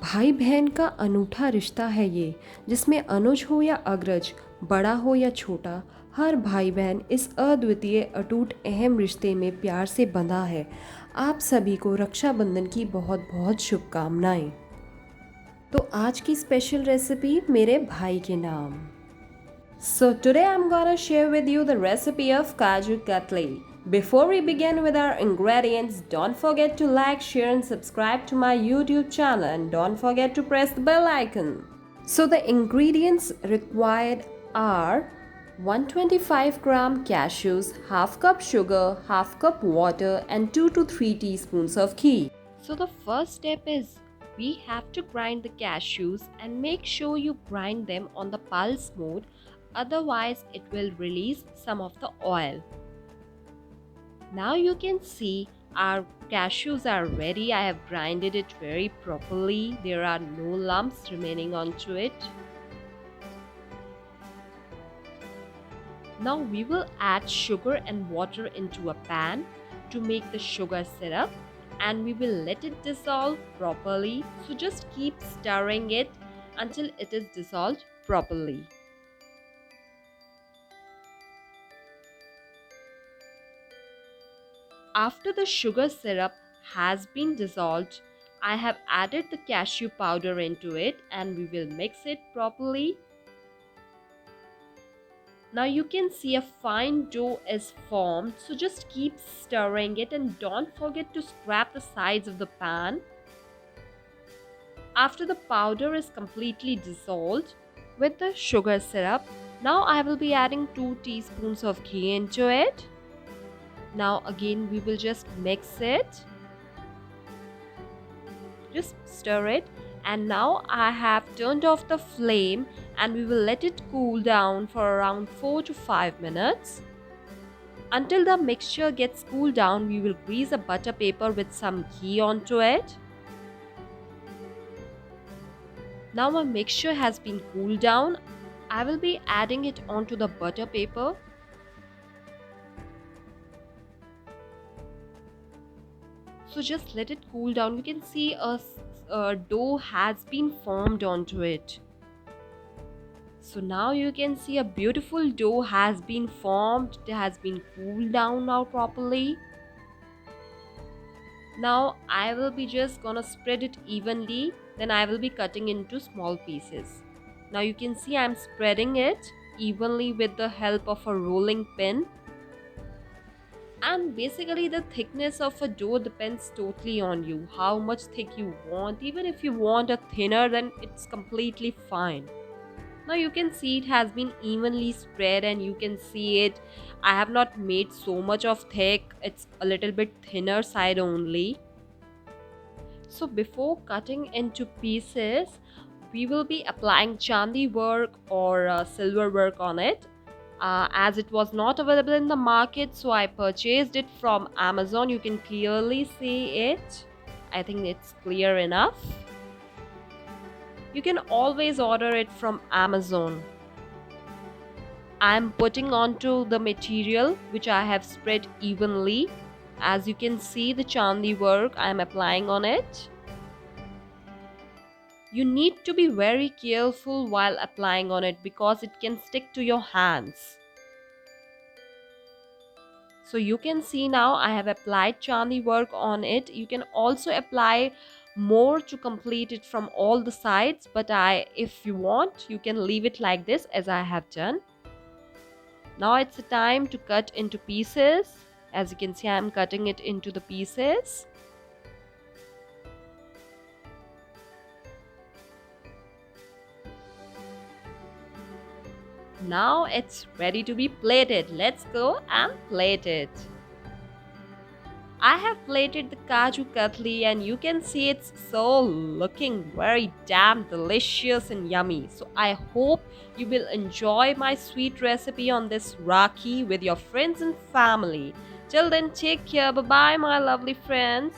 भाई बहन का अनूठा रिश्ता है ये, जिसमें अनुज हो या अग्रज, बड़ा हो या छोटा, हर भाई बहन इस अद्वितीय अटूट अहम रिश्ते में प्यार से बंधा है। आप सभी को रक्षाबंधन की बहुत बहुत शुभकामनाएं। तो आज की स्पेशल रेसिपी मेरे भाई के नाम। So today I'm gonna share with you the recipe of Kaju Katli. Before we begin with our ingredients, don't forget to like, share and subscribe to my YouTube channel and don't forget to press the bell icon. So the ingredients required are 125 gram cashews, half cup sugar, half cup water and 2 to 3 teaspoons of ghee. So the first step is we have to grind the cashews and make sure you grind them on the pulse mode, otherwise it will release some of the oil. Now you can see our cashews are ready. I have grinded it very properly. There are no lumps remaining onto it. Now we will add sugar and water into a pan to make the sugar syrup, and we will let it dissolve properly. So just keep stirring it until it is dissolved properly. After the sugar syrup has been dissolved, I have added the cashew powder into it and we will mix it properly. Now you can see a fine dough is formed, so just keep stirring it and don't forget to scrape the sides of the pan. After the powder is completely dissolved with the sugar syrup, now I will be adding 2 teaspoons of ghee into it. Now again we will just mix it. Just stir it, and now I have turned off the flame and we will let it cool down for around 4 to 5 minutes. Until the mixture gets cooled down, we will grease a butter paper with some ghee onto it. Now my mixture has been cooled down. I will be adding it onto the butter paper. So just let it cool down. You can see a dough has been formed onto it. So now you can see a beautiful dough has been formed. It has been cooled down now properly. Now I will be just gonna spread it evenly. Then I will be cutting into small pieces. Now you can see I'm spreading it evenly with the help of a rolling pin. And basically the thickness of a dough depends totally on you, how much thick you want. Even if you want a thinner, then it's completely fine. Now you can see it has been evenly spread and you can see it. I have not made so much of thick, it's a little bit thinner side only. So before cutting into pieces, we will be applying chandi work or silver work on it. As it was not available in the market, so I purchased it from Amazon. You can clearly see it. I think it's clear enough. You can always order it from Amazon. I'm putting onto the material which I have spread evenly. As you can see, the chandi work I'm applying on it. You need to be very careful while applying on it because it can stick to your hands. So you can see now I have applied chandi work on it. You can also apply more to complete it from all the sides, but if you want, you can leave it like this as I have done. Now it's the time to cut into pieces. As you can see, I'm cutting it into the pieces. Now it's ready to be plated. Let's go and plate it. I have plated the Kaju Katli and you can see it's so looking very damn delicious and yummy. So I hope you will enjoy my sweet recipe on this Rakhi with your friends and family. Till then, take care. Bye bye, my lovely friends.